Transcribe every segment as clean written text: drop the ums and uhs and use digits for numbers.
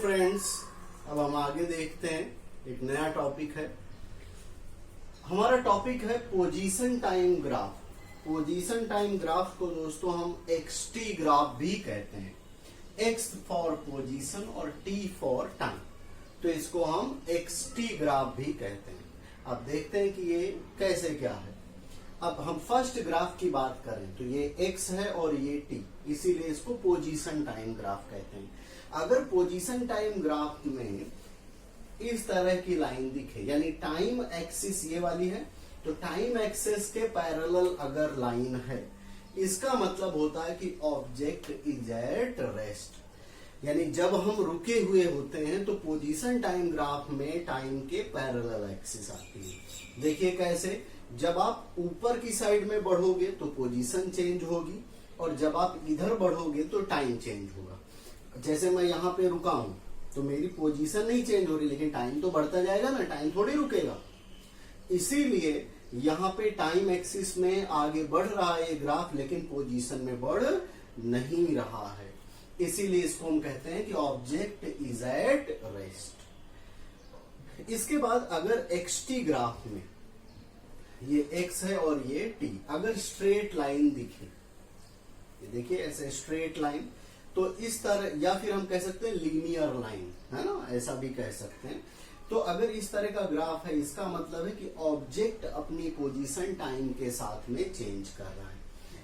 Friends, अब हम आगे देखते हैं। एक नया टॉपिक है। हमारा टॉपिक है position time graph. Position time graph को दोस्तों हम एक्सटी ग्राफ भी कहते हैं। एक्स फॉर पोजीशन और टी फॉर टाइम, तो इसको हम एक्सटी ग्राफ भी कहते हैं। अब देखते हैं कि ये कैसे क्या है। अब हम फर्स्ट ग्राफ की बात करें तो ये एक्स है और ये टी, इसीलिए इसको पोजीशन टाइम ग्राफ कहते हैं। अगर पोजीशन टाइम ग्राफ में इस तरह की लाइन दिखे, यानी टाइम एक्सिस ये वाली है, तो टाइम एक्सिस के पैरेलल अगर लाइन है, इसका मतलब होता है कि ऑब्जेक्ट इज एट रेस्ट। यानी जब हम रुके हुए होते हैं तो पोजीशन टाइम ग्राफ में टाइम के पैरेलल एक्सिस आती है। देखिए कैसे, जब आप ऊपर की साइड में बढ़ोगे तो पोजीशन चेंज होगी, और जब आप इधर बढ़ोगे तो टाइम चेंज होगा। जैसे मैं यहाँ पे रुका हूं तो मेरी पोजीशन नहीं चेंज हो रही, लेकिन टाइम तो बढ़ता जाएगा ना, टाइम थोड़ी रुकेगा। इसीलिए यहाँ पे टाइम एक्सिस में आगे बढ़ रहा है ये ग्राफ, लेकिन पोजीशन में बढ़ नहीं रहा है। इसीलिए इसको हम कहते हैं कि ऑब्जेक्ट इज एट रेस्ट। इसके बाद अगर एक्सटी ग्राफ में ये एक्स है और ये टी, अगर स्ट्रेट लाइन दिखे, ये देखिए ऐसे स्ट्रेट लाइन, तो इस तरह, या फिर हम कह सकते हैं लीनियर लाइन, है ना, ऐसा भी कह सकते हैं। तो अगर इस तरह का ग्राफ है, इसका मतलब है कि ऑब्जेक्ट अपनी पोजीशन टाइम के साथ में चेंज कर रहा है।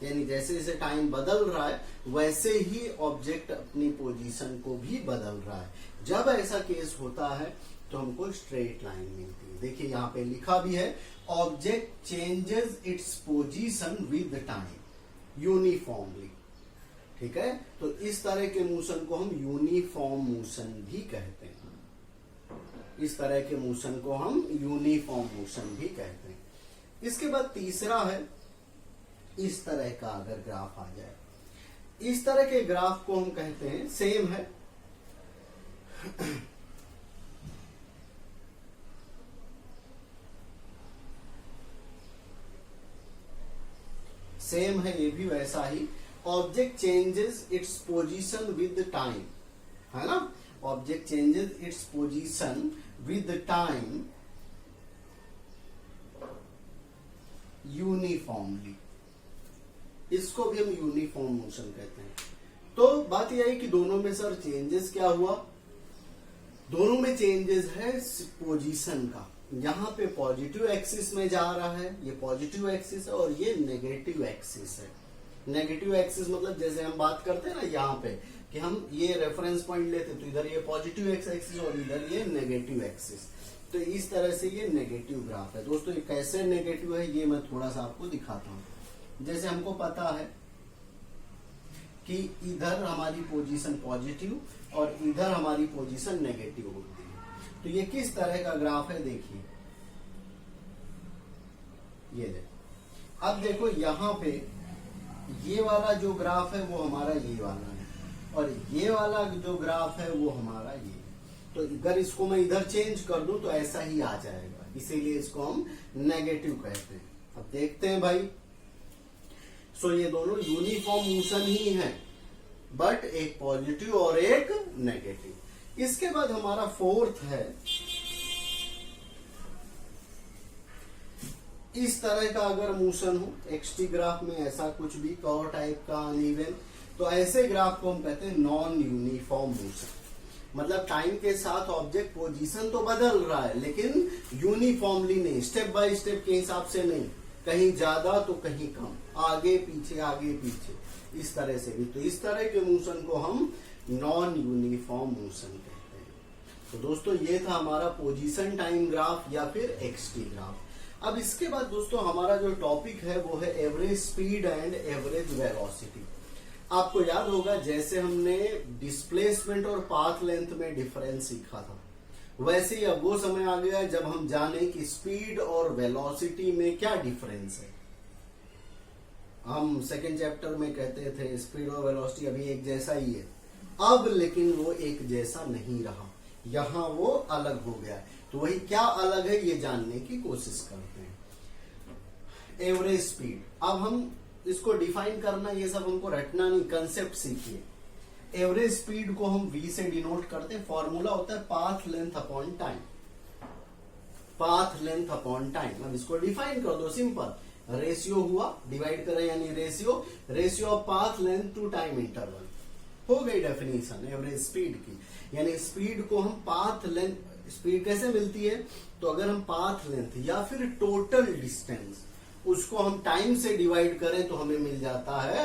यानी जैसे जैसे टाइम बदल रहा है वैसे ही ऑब्जेक्ट अपनी पोजीशन को भी बदल रहा है। जब ऐसा केस होता है तो हमको स्ट्रेट लाइन मिलती है। देखिए यहाँ पे लिखा भी है, object changes its position with time uniformly. ठीक है, तो इस तरह के मोशन को हम यूनिफॉर्म मोशन भी कहते हैं। इस तरह के मोशन को हम यूनिफॉर्म मोशन भी कहते हैं। इसके बाद तीसरा है, इस तरह का अगर ग्राफ आ जाए, इस तरह के ग्राफ को हम कहते हैं, सेम है सेम है, ये भी वैसा ही। Object changes its position with time, है ना, object changes its position with time uniformly. इसको भी हम यूनिफॉर्म मोशन कहते हैं। तो बात यह है कि दोनों में सर चेंजेस क्या हुआ, दोनों में चेंजेस है पोजीशन का। यहाँ पे पॉजिटिव एक्सिस में जा रहा है, ये पॉजिटिव एक्सिस है, और ये नेगेटिव एक्सिस है। नेगेटिव एक्सिस मतलब जैसे हम बात करते हैं ना यहाँ पे, कि हम ये रेफरेंस पॉइंट लेते तो इधर ये पॉजिटिव एक्सिस और इधर ये नेगेटिव एक्सिस, तो इस तरह से ये नेगेटिव ग्राफ है। दोस्तों ये कैसे नेगेटिव है ये मैं थोड़ा सा आपको दिखाता हूँ। जैसे हमको पता है कि इधर हमारी पोजीशन पॉजिटिव और इधर हमारी पोजीशन नेगेटिव होती है, तो ये किस तरह का ग्राफ है देखिए, ये देखो। अब देखो यहाँ पे ये वाला जो ग्राफ है वो हमारा ये वाला है, और ये वाला जो ग्राफ है वो हमारा ये। तो अगर इसको मैं इधर चेंज कर दूं तो ऐसा ही आ जाएगा, इसीलिए इसको हम नेगेटिव कहते हैं। अब देखते हैं भाई, सो ये दोनों यूनिफॉर्म मोशन ही है, बट एक पॉजिटिव और एक नेगेटिव। इसके बाद हमारा फोर्थ है, इस तरह का अगर मोशन हो, एक्सटी ग्राफ में ऐसा कुछ भी कर्व टाइप का अनइवन, तो ऐसे ग्राफ को हम कहते हैं नॉन यूनिफॉर्म मोशन। मतलब टाइम के साथ ऑब्जेक्ट पोजीशन तो बदल रहा है, लेकिन यूनिफॉर्मली नहीं, स्टेप बाय स्टेप के हिसाब से नहीं, कहीं ज्यादा तो कहीं कम, आगे पीछे, इस तरह से भी। तो इस तरह के मोशन को हम नॉन यूनिफॉर्म मोशन कहते हैं। तो दोस्तों ये था हमारा पोजीशन टाइम ग्राफ या फिर एक्सटी ग्राफ। अब इसके बाद दोस्तों हमारा जो टॉपिक है वो है average speed and average velocity. आपको याद होगा जैसे हमने डिस्प्लेसमेंट और पाथ लेंथ में डिफरेंस सीखा था, वैसे ही अब वो समय आ गया है जब हम जाने कि स्पीड और वेलोसिटी में क्या डिफरेंस है। हम सेकेंड चैप्टर में कहते थे स्पीड और वेलोसिटी अभी एक जैसा ही है, अब लेकिन वो एक जैसा नहीं रहा, यहाँ वो अलग हो गया है। तो वही क्या अलग है ये जानने की कोशिश करते हैं। एवरेज स्पीड, अब हम इसको डिफाइन करना, ये सब हमको रटना नहीं, कंसेप्ट सीखिए। एवरेज स्पीड को हम v से डिनोट करते हैं, फॉर्मूला होता है path length upon time, path length upon time. अब इसको डिफाइन कर दो, सिंपल, रेशियो हुआ, डिवाइड करें यानी ratio of path length to time interval, हो गई डेफिनेशन एवरेज स्पीड की। यानी स्पीड को हम पाथ लेंथ, स्पीड कैसे मिलती है, तो अगर हम पाथ लेंथ या फिर टोटल डिस्टेंस उसको हम टाइम से डिवाइड करें तो हमें मिल जाता है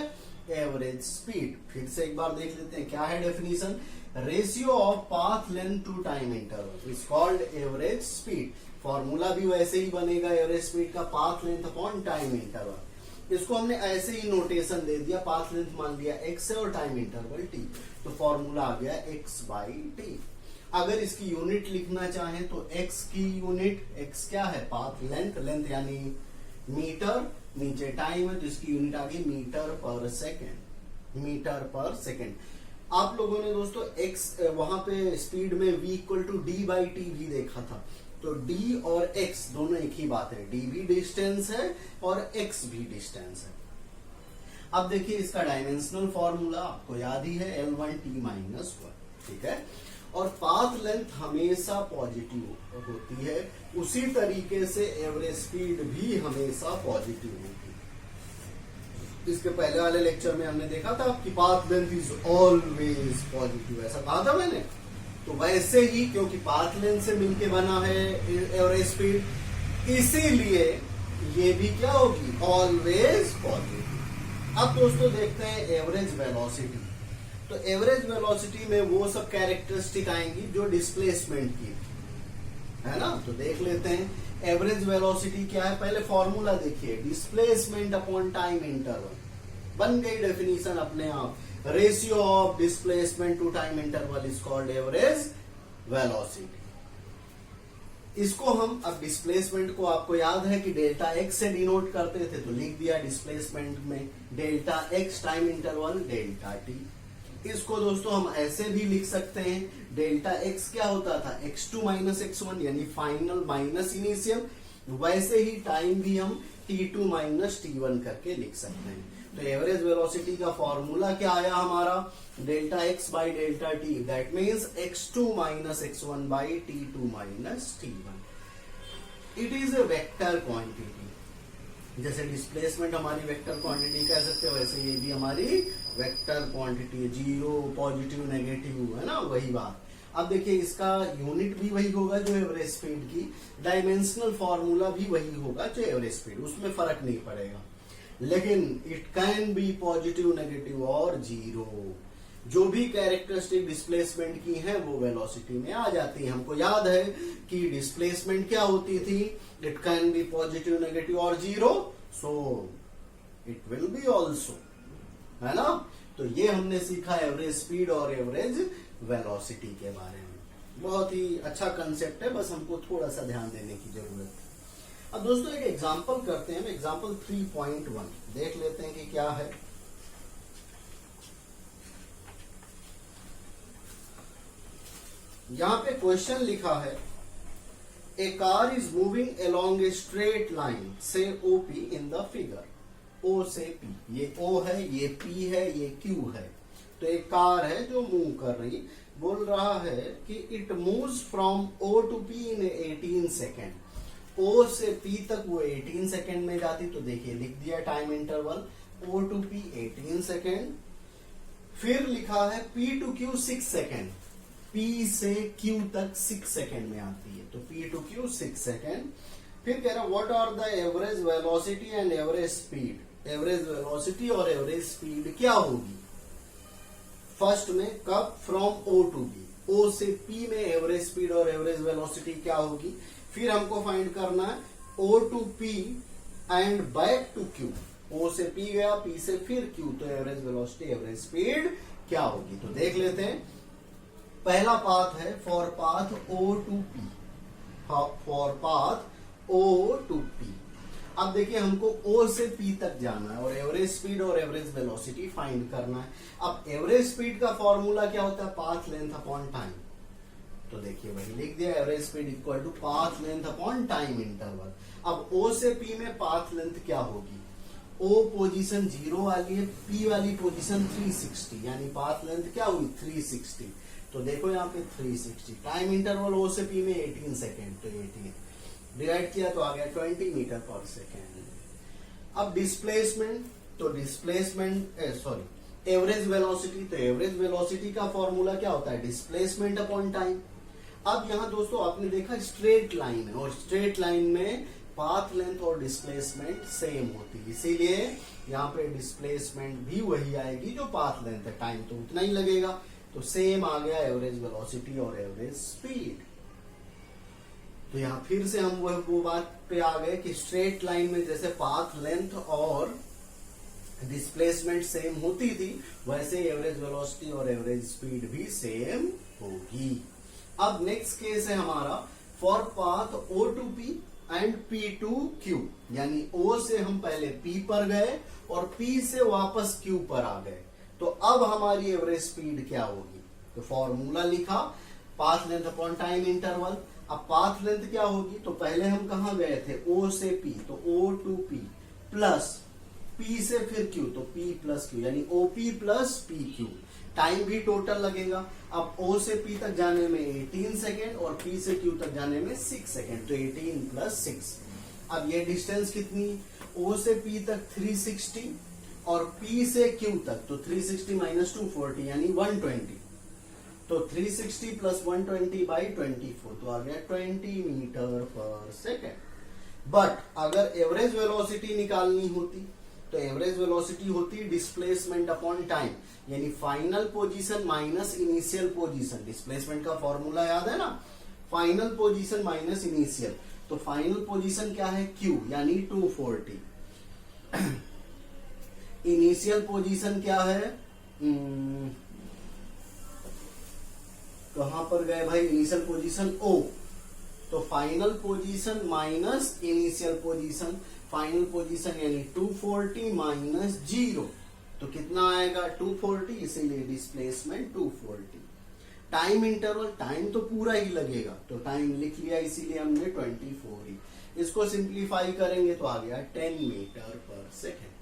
एवरेज स्पीड। फिर से एक बार देख लेते हैं क्या है definition, ratio of path length to time interval is called average speed. Formula भी वैसे ही बनेगा एवरेज स्पीड का, path length upon time interval. इसको हमने ऐसे ही नोटेशन दे दिया, पाथ लेंथ मान लिया x है और टाइम इंटरवल t, तो फॉर्मूला आ गया x बाई टी। अगर इसकी यूनिट लिखना चाहें तो x की यूनिट, x क्या है, पाथ लेंथ, लेंथ यानी मीटर, नीचे टाइम है तो इसकी यूनिट आ गई मीटर पर सेकेंड, मीटर पर सेकेंड। आप लोगों ने दोस्तों x वहां पे स्पीड में v equal to d by t भी देखा था, तो d और x दोनों एक ही बात है, d भी डिस्टेंस है और x भी डिस्टेंस है। अब देखिए इसका डायमेंशनल फॉर्मूला आपको याद ही है, L1t माइनस 1, ठीक है। और पाथ लेंथ हमेशा पॉजिटिव होती है, उसी तरीके से एवरेज स्पीड भी हमेशा पॉजिटिव होती है। इसके पहले वाले लेक्चर में हमने देखा था कि path length is always positive, ऐसा कहा था मैंने। तो वैसे ही क्योंकि पाथ लेंथ से मिलके बना है एवरेज स्पीड, इसीलिए ये भी क्या होगी, ऑलवेज पॉजिटिव। अब दोस्तों देखते हैं एवरेज वेलोसिटी। तो एवरेज वेलोसिटी में वो सब कैरेक्टरिस्टिक आएंगी जो डिस्प्लेसमेंट की, है ना। तो देख लेते हैं एवरेज वेलोसिटी क्या है, पहले फॉर्मूला देखिए, डिस्प्लेसमेंट अपॉन टाइम इंटरवल, बन गई डेफिनेशन अपने आप, ratio of displacement to time interval is called average velocity. इसको हम अब डिस्प्लेसमेंट को आपको याद है कि डेल्टा एक्स से डिनोट करते थे, तो लिख दिया डिस्प्लेसमेंट में delta x time interval delta T. इसको दोस्तों हम ऐसे भी लिख सकते हैं, डेल्टा एक्स क्या होता था, x2 माइनस x1 यानी फाइनल माइनस इनिशियल, वैसे ही टाइम भी हम t2 माइनस t1 करके लिख सकते हैं। तो एवरेज वेलोसिटी का फॉर्मूला क्या आया हमारा, delta x by delta T, that means x2 minus x1 by t2 minus t1। It is a vector quantity, जैसे डिस्प्लेसमेंट हमारी वेक्टर क्वांटिटी कह सकते हो, वैसे ये भी हमारी वेक्टर क्वांटिटी है, जीरो पॉजिटिव नेगेटिव, है ना, वही बात। अब देखिए इसका यूनिट भी वही होगा जो एवरेज स्पीड की, डायमेंशनल फॉर्मूला भी वही होगा जो एवरेज स्पीड, उसमें फर्क नहीं पड़ेगा। लेकिन it can be positive negative और जीरो, जो भी कैरेक्टरिस्टिक डिस्प्लेसमेंट की है वो वेलोसिटी में आ जाती है। हमको याद है कि डिस्प्लेसमेंट क्या होती थी, it can be positive negative और zero, so it will be also, है ना। तो ये हमने सीखा एवरेज स्पीड और एवरेज वेलोसिटी के बारे में, बहुत ही अच्छा कंसेप्ट है, बस हमको थोड़ा सा ध्यान देने की जरूरत है। अब दोस्तों एक एग्जांपल करते हैं, एग्जांपल 3.1 देख लेते हैं कि क्या है। यहां पे क्वेश्चन लिखा है, ए car is moving along a straight line से ओपी इन द फिगर, ओ से पी, ये ओ है, ये पी है, ये क्यू है। तो एक कार है जो मूव कर रही, बोल रहा है कि it moves from O to P in 18 second, ओ से पी तक वो 18 सेकेंड में जाती। तो देखिए लिख दिया time interval, O to P 18 second, फिर लिखा है P to Q 6 second, P से Q तक 6 सेकेंड में आती है, तो P टू Q 6 सेकेंड। फिर कह रहा what are the average velocity and average speed, average velocity और एवरेज स्पीड क्या होगी। फर्स्ट में कब, from O to B, O से P में एवरेज स्पीड और एवरेज वेलोसिटी क्या होगी। फिर हमको फाइंड करना है O to P and back to Q, O से P गया, P से फिर Q, तो एवरेज वेलोसिटी एवरेज स्पीड क्या होगी। तो देख लेते हैं, पहला पाथ है for path O to P, for path O to P। अब देखिए हमको O से P तक जाना है और एवरेज स्पीड और एवरेज वेलोसिटी फाइंड करना है। अब एवरेज स्पीड का फॉर्मूला क्या होता है, पाथ लेंथ अपॉन टाइम। तो देखिए वही लिख दिया, average speed equal to path length upon time interval. अब O से P में पाथ लेंथ क्या होगी, ओ पोजीशन 0 वाली है, पी वाली पोजीशन 360, यानी पाथ लेंथ क्या हुई 360। तो देखो यहाँ पे 360, टाइम इंटरवल ओ से पी में 18 सेकेंड, तो 18 डिवाइड किया तो आ गया 20 मीटर पर सेकेंड। अब डिस्प्लेसमेंट, तो डिस्प्लेसमेंट सॉरी एवरेज वेलोसिटी, तो एवरेज वेलोसिटी का फॉर्मूला क्या होता है डिस्प्लेसमेंट अपॉन टाइम। अब यहाँ दोस्तों आपने देखा स्ट्रेट लाइन है, और स्ट्रेट लाइन में पाथ लेंथ और डिस्प्लेसमेंट सेम होती है, इसीलिए यहाँ पे डिस्प्लेसमेंट भी वही आएगी जो पाथ लेंथ है, टाइम तो उतना ही लगेगा। तो सेम आ गया एवरेज वेलोसिटी और एवरेज स्पीड। तो यहाँ फिर से हम वो बात पे आ गए कि स्ट्रेट लाइन में जैसे पाथ लेंथ और डिस्प्लेसमेंट सेम होती थी, वैसे एवरेज वेलोसिटी और एवरेज स्पीड भी सेम होगी। अब नेक्स्ट केस है हमारा for path O to P and P to Q, यानी O से हम पहले P पर गए और P से वापस Q पर आ गए, तो अब हमारी एवरेज स्पीड क्या होगी। तो फॉर्मूला लिखा path length upon time interval. अब पाथ लेंथ क्या होगी, तो पहले हम कहा गए थे O से P, तो O to P plus P से फिर Q, तो P प्लस Q, यानी OP प्लस PQ। टाइम भी टोटल लगेगा। अब O से P तक जाने में 18 सेकेंड और P से Q तक जाने में 6 सेकेंड, तो 18 प्लस 6। अब ये डिस्टेंस कितनी, O से P तक 360 और P से Q तक, तो 360 माइनस 240 यानी 120, तो 360 प्लस 120 बाई 24, तो आ गया 20 मीटर पर सेकेंड। बट अगर एवरेज वेलोसिटी निकालनी होती, तो एवरेज वेलोसिटी होती डिस्प्लेसमेंट अपॉन टाइम, यानी final position minus initial position. Displacement का फॉर्मूला याद है ना, फाइनल पोजीशन माइनस इनिशियल। तो फाइनल पोजीशन क्या है Q, यानी 240। इनिशियल पोजीशन क्या है, कहां पर गए भाई, इनिशियल पोजीशन O, तो final position minus initial position, final position यानी 240 माइनस 0, तो कितना आएगा 240, इसीलिए डिस्प्लेसमेंट 240। टाइम इंटरवल, टाइम तो पूरा ही लगेगा, तो टाइम लिख लिया इसीलिए हमने 24 ही। इसको सिंप्लीफाई करेंगे तो आ गया 10 मीटर पर सेकेंड।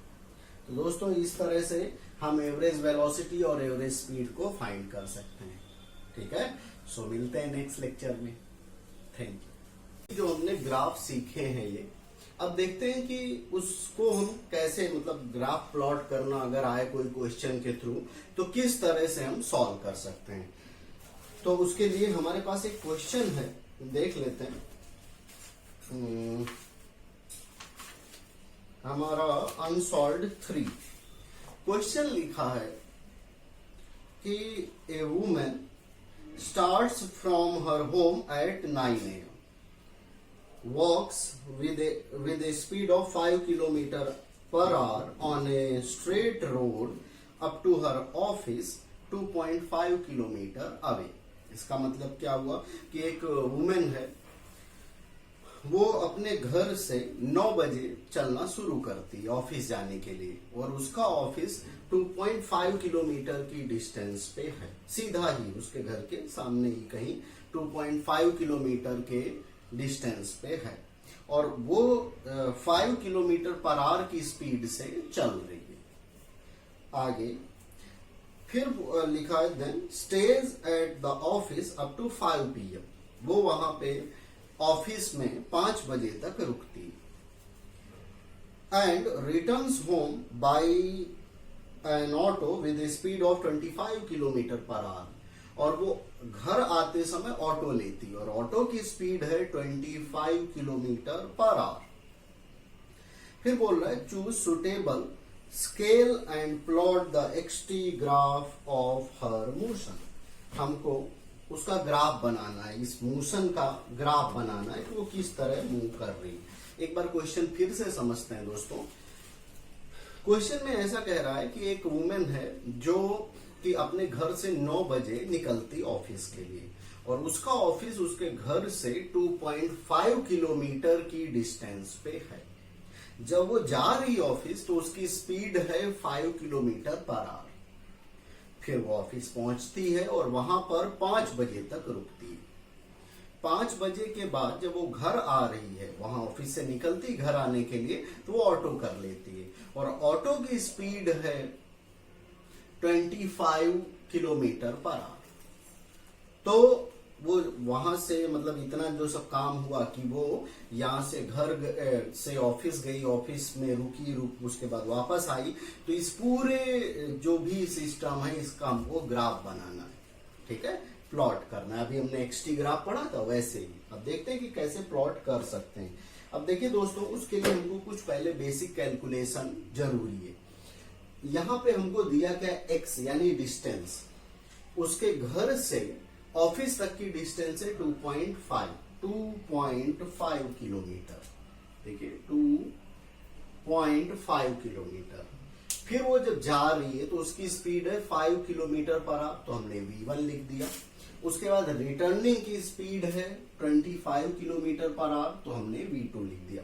तो दोस्तों इस तरह से हम एवरेज वेलोसिटी और एवरेज स्पीड को फाइंड कर सकते हैं। ठीक है, सो मिलते हैं नेक्स्ट लेक्चर में। Thank you. जो हमने ग्राफ सीखे हैं ये, अब देखते हैं कि उसको हम कैसे, मतलब ग्राफ प्लॉट करना अगर आए कोई क्वेश्चन के थ्रू, तो किस तरह से हम सॉल्व कर सकते हैं। तो उसके लिए हमारे पास एक क्वेश्चन है, देख लेते हैं। हमारा अनसॉल्व्ड 3 क्वेश्चन लिखा है कि ए women starts from her home at 9 a.m. walks with a speed of 5 km per hour on a straight road up to her office 2.5 kilometer away. इसका मतलब क्या हुआ कि एक वुमेन है, वो अपने घर से 9 बजे चलना शुरू करती है ऑफिस जाने के लिए, और उसका ऑफिस 2.5 किलोमीटर की डिस्टेंस पे है, सीधा ही उसके घर के सामने ही कहीं 2.5 किलोमीटर के डिस्टेंस पे है, और वो 5 किलोमीटर पर आवर की स्पीड से चल रही है। आगे फिर लिखा है then stage at the office up to 5 PM, वो वहां पे ऑफिस में 5 बजे तक रुकती, and returns home by N auto with speed of 25 kilometre per hour, और वो घर आते समय ऑटो लेती, और ऑटो की स्पीड है 25 किलोमीटर पर आवर। फिर बोल रहा है choose suitable scale and plot the XT graph of her motion. हमको उसका ग्राफ बनाना है, इस मोशन का ग्राफ बनाना है कि वो किस तरह मूव कर रही है। एक बार क्वेश्चन फिर से समझते हैं दोस्तों। क्वेश्चन में ऐसा कह रहा है कि एक वुमेन है जो कि अपने घर से 9 बजे निकलती ऑफिस के लिए, और उसका ऑफिस उसके घर से 2.5 किलोमीटर की डिस्टेंस पे है। जब वो जा रही ऑफिस तो उसकी स्पीड है 5 किलोमीटर पर आवर। फिर वो ऑफिस पहुंचती है और वहां पर 5 बजे तक रुकती है। 5 बजे के बाद जब वो घर आ रही है, वहां ऑफिस से निकलती घर आने के लिए, तो वो ऑटो कर लेती है और ऑटो की स्पीड है 25 किलोमीटर पर आवर। तो वो वहां से मतलब इतना जो सब काम हुआ कि वो यहाँ से घर से ऑफिस गई, ऑफिस में रुक उसके बाद वापस आई। तो इस पूरे जो भी सिस्टम है इसका हमको ग्राफ बनाना है, ठीक है, प्लॉट करना है। अभी हमने एक्सटी ग्राफ पढ़ा था, वैसे ही अब देखते हैं कि कैसे प्लॉट कर सकते हैं। अब देखिए दोस्तों, उसके लिए हमको कुछ पहले बेसिक कैलकुलेशन जरूरी है। यहाँ पे हमको दिया क्या, एक्स यानी डिस्टेंस, उसके घर से ऑफिस तक की डिस्टेंस है 2.5 किलोमीटर। देखिए 2.5 किलोमीटर। फिर वो जब जा रही है तो उसकी स्पीड है 5 किलोमीटर पर आवर, तो हमने v1 लिख दिया। उसके बाद रिटर्निंग की स्पीड है 25 किलोमीटर पर आवर, तो हमने v2 लिख दिया।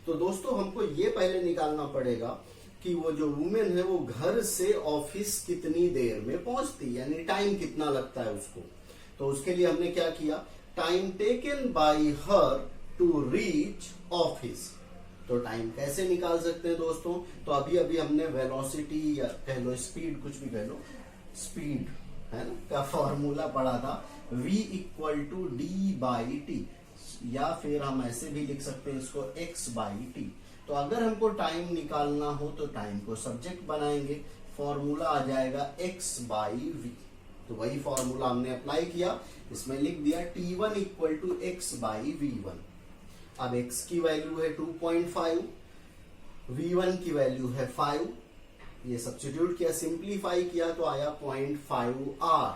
तो दोस्तों हमको ये पहले निकालना पड़ेगा कि वो जो वुमेन है वो घर से ऑफिस कितनी देर में पहुंचती, यानी टाइम कितना लगता है उसको। तो उसके लिए हमने क्या किया, time taken by her to reach office. तो टाइम कैसे निकाल सकते हैं दोस्तों, तो अभी अभी हमने वेलोसिटी या कह लो स्पीड, कुछ भी कह लो, स्पीड है ना का फॉर्मूला पढ़ा था, v equal to d by t, या फिर हम ऐसे भी लिख सकते हैं इसको x बाई टी। तो अगर हमको टाइम निकालना हो तो टाइम को सब्जेक्ट बनाएंगे, फॉर्मूला आ जाएगा x बाई वी। तो वही फॉर्मूला हमने अप्लाई किया, इसमें लिख दिया t1 equal to x by v1। अब x की वैल्यू है 2.5, v1 की वैल्यू है 5, ये सब्स्टिट्यूट किया, सिंप्लीफाई किया तो आया 0.5 r।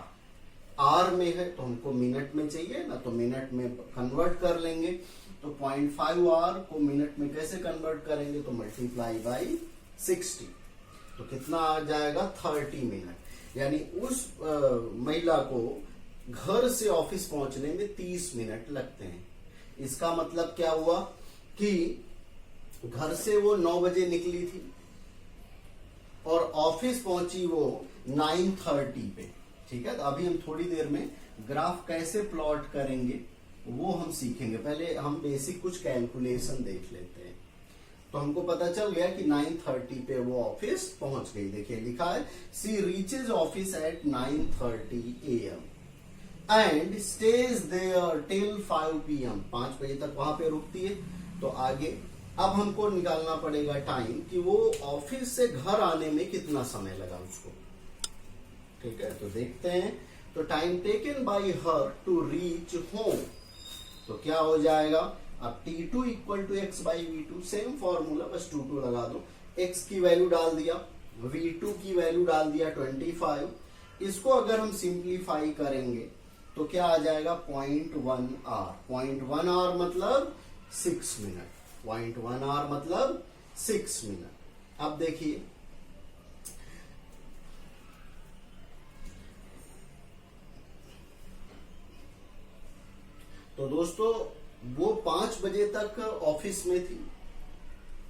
r में है तो हमको मिनट में चाहिए ना, तो मिनट में कन्वर्ट कर लेंगे। तो 0.5 r को मिनट में कैसे कन्वर्ट करेंगे, तो मल्टीप्लाई बाई 60, तो कितना आ जाएगा 30 मिनट। यानी उस महिला को घर से ऑफिस पहुंचने में 30 मिनट लगते हैं। इसका मतलब क्या हुआ कि घर से वो 9 बजे निकली थी और ऑफिस पहुंची वो 9:30 पे, ठीक है। तो अभी हम थोड़ी देर में ग्राफ कैसे प्लॉट करेंगे वो हम सीखेंगे। पहले हम बेसिक कुछ कैलकुलेशन देख लेते हैं। तो हमको पता चल गया कि 9:30 पे वो ऑफिस पहुंच गई। देखिए लिखा है, सी reaches office at 9:30 AM and stage there till 5 PM। 5 बजे तक वहां पे रुकती है। तो आगे अब हमको निकालना पड़ेगा टाइम कि वो ऑफिस से घर आने में कितना समय लगा उसको, ठीक है। तो देखते हैं, तो time taken by her to reach home, तो क्या हो जाएगा, अब t2 equal to x by v2, same formula, बस 2 लगा दो। x की वैल्यू डाल दिया, v2 की वैल्यू डाल दिया 25। इसको अगर हम सिंप्लीफाई करेंगे तो क्या आ जाएगा 0.1 r। 0.1 r मतलब 6 मिनट। 0.1 r मतलब 6 मिनट। अब देखिए, तो दोस्तों वो 5 बजे तक ऑफिस में थी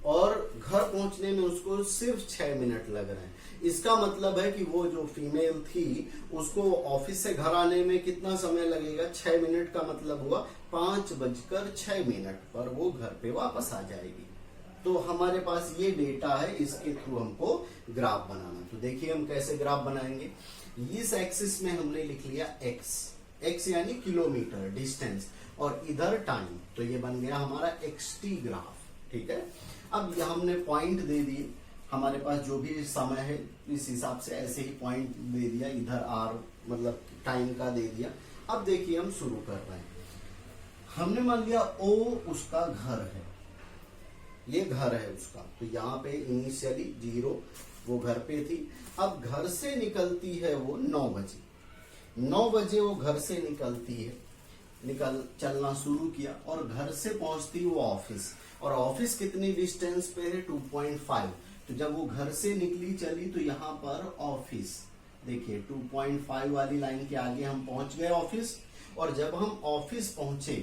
और घर पहुंचने में उसको सिर्फ 6 मिनट लग रहे हैं। इसका मतलब है कि वो जो फीमेल थी उसको ऑफिस से घर आने में कितना समय लगेगा, 6 मिनट का मतलब हुआ 5:06 पर वो घर पे वापस आ जाएगी। तो हमारे पास ये डेटा है, इसके थ्रू हमको ग्राफ बनाना। तो देखिए हम कैसे ग्राफ बनाएंगे। इस एक्सिस में हमने लिख लिया x यानी किलोमीटर डिस्टेंस, और इधर टाइम, तो ये बन गया हमारा xt ग्राफ, ठीक है। अब ये हमने पॉइंट दे दिए, हमारे पास जो भी समय है इस हिसाब से ऐसे ही पॉइंट दे दिया, इधर r मतलब टाइम का दे दिया। अब देखिए हम शुरू कर रहे हैं। हमने मान लिया O उसका घर है, ये घर है उसका, तो यहाँ पे इनिशियली 0 वो घर पे थी। अब घर से निकलती है वो 9 बजे। 9 बजे वो घर से निकलती है, चलना शुरू किया और घर से पहुंचती वो ऑफिस, और ऑफिस कितनी डिस्टेंस पे है 2.5। तो जब वो घर से निकली चली तो यहाँ पर ऑफिस, देखिए 2.5 वाली लाइन के आगे हम पहुंच गए ऑफिस। और जब हम ऑफिस पहुंचे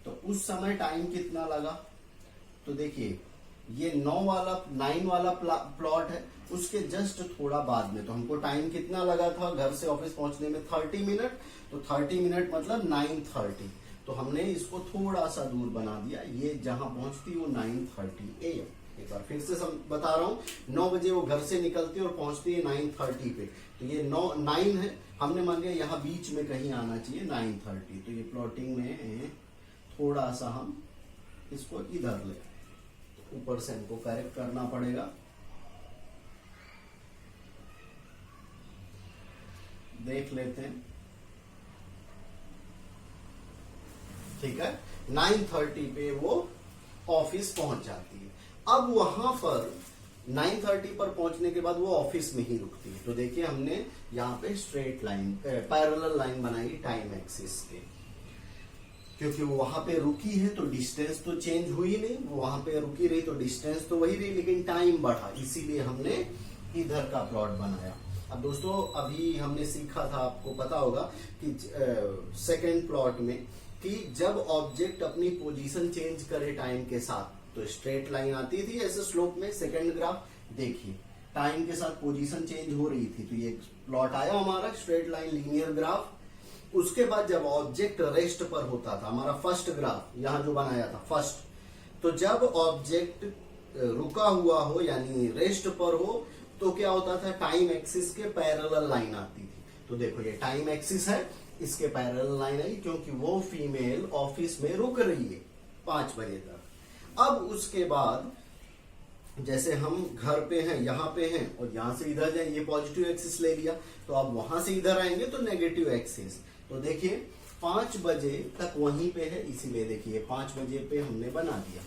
तो उस समय टाइम कितना लगा, तो देखिए ये 9 वाला प्लॉट है, उसके जस्ट थोड़ा बाद में। तो हमको टाइम कितना लगा था घर से ऑफिस पहुंचने में 30 मिनट, तो 30 मिनट मतलब 9:30। तो हमने इसको थोड़ा सा दूर बना दिया, ये जहां पहुंचती वो 9:30 AM। एक बार फिर से बता रहा हूँ, 9 बजे वो घर से निकलती है और पहुंचती है 9:30 पे। तो ये 9 है, हमने मान लिया यहाँ बीच में कहीं आना चाहिए 9:30। तो ये प्लॉटिंग में थोड़ा सा हम इसको इधर ले, ऊपर से हमको करेक्ट करना पड़ेगा। देख लेते हैं, ठीक है। 9:30 पे वो ऑफिस पहुंच जाती है। अब वहां पर 9:30 पर पहुंचने के बाद वो ऑफिस में ही रुकती है। तो देखिए हमने यहाँ पे स्ट्रेट लाइन, पैरेलल लाइन बनाई टाइम एक्सिस के, क्योंकि वो वहां पे रुकी है तो डिस्टेंस तो चेंज हुई नहीं, वो वहां पे रुकी रही तो डिस्टेंस तो वही रही, लेकिन टाइम बढ़ा, इसीलिए हमने इधर का प्लॉट बनाया। अब दोस्तों अभी हमने सीखा था, आपको पता होगा कि सेकंड प्लॉट में कि जब ऑब्जेक्ट अपनी पोजीशन चेंज करे टाइम के साथ तो स्ट्रेट लाइन आती थी ऐसे स्लोप में। सेकंड ग्राफ देखिए, टाइम के साथ पोजीशन चेंज हो रही थी, तो ये प्लॉट आया हमारा स्ट्रेट लाइन लीनियर ग्राफ। उसके बाद जब ऑब्जेक्ट रेस्ट पर होता था, हमारा फर्स्ट ग्राफ यहाँ जो बनाया था फर्स्ट, तो जब ऑब्जेक्ट रुका हुआ हो यानी रेस्ट पर हो तो क्या होता था, टाइम एक्सिस के पैरेलल लाइन आती थी। तो देखो ये टाइम एक्सिस है, इसके पैरेलल लाइन आई क्योंकि वो फीमेल ऑफिस में रुक रही है 5 बजे तक। अब उसके बाद जैसे हम घर पे हैं, यहाँ पे हैं और यहाँ से इधर जाए, ये पॉजिटिव एक्सिस ले लिया, तो अब वहां से इधर आएंगे तो नेगेटिव एक्सिस। तो देखिए 5 बजे तक वहीं पे है, इसीलिए देखिए 5 बजे पे हमने बना दिया।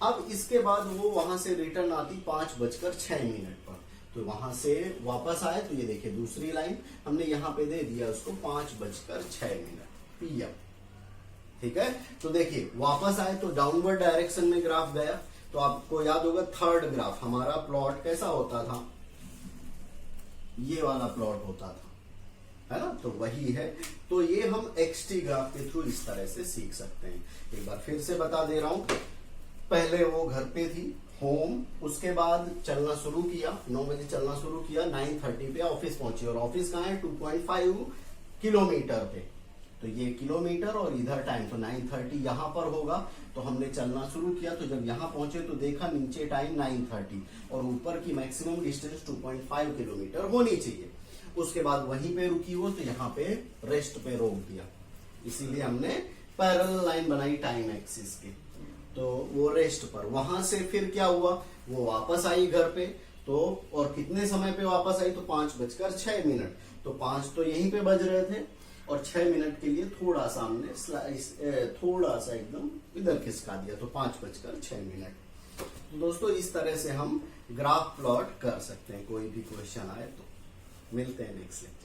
अब इसके बाद वो वहां से रिटर्न आती 5:06 पर, तो वहां से वापस आए तो ये देखिए दूसरी लाइन हमने यहाँ पे दे दिया उसको 5:06 PM, ठीक है। तो देखिए वापस आए तो डाउनवर्ड डायरेक्शन में ग्राफ गया। तो आपको याद होगा थर्ड ग्राफ हमारा प्लॉट कैसा होता था, ये वाला प्लॉट होता था, है ना। तो वही है, तो ये हम XT ग्राफ के थ्रू इस तरह से सीख सकते हैं। एक बार फिर से बता दे रहा हूं, पहले वो घर पे थी होम, उसके बाद चलना शुरू किया, 9 बजे चलना शुरू किया, 9:30 पे ऑफिस पहुंची और ऑफिस कहाँ है 2.5 किलोमीटर पे। तो ये किलोमीटर और इधर टाइम, तो 9:30 यहाँ पर होगा। तो हमने चलना शुरू किया, तो जब यहाँ पहुंचे तो देखा नीचे टाइम 9:30 और ऊपर की मैक्सिमम डिस्टेंस 2.5 किलोमीटर होनी चाहिए। उसके बाद वहीं पे रुकी हो तो यहाँ पे रेस्ट पे रोक दिया, इसीलिए हमने पैरेलल लाइन बनाई टाइम एक्सिस की। तो वो रेस्ट पर, वहां से फिर क्या हुआ, वो वापस आई घर पे। तो और कितने समय पे वापस आई, तो 5:06। तो 5 तो यहीं पे बज रहे थे और 6 मिनट के लिए थोड़ा सा हमने थोड़ा सा एकदम इधर खिसका दिया, तो 5:06। तो दोस्तों इस तरह से हम ग्राफ प्लॉट कर सकते हैं, कोई भी क्वेश्चन आए तो। मिलते हैं नेक्स्ट लेक्चर।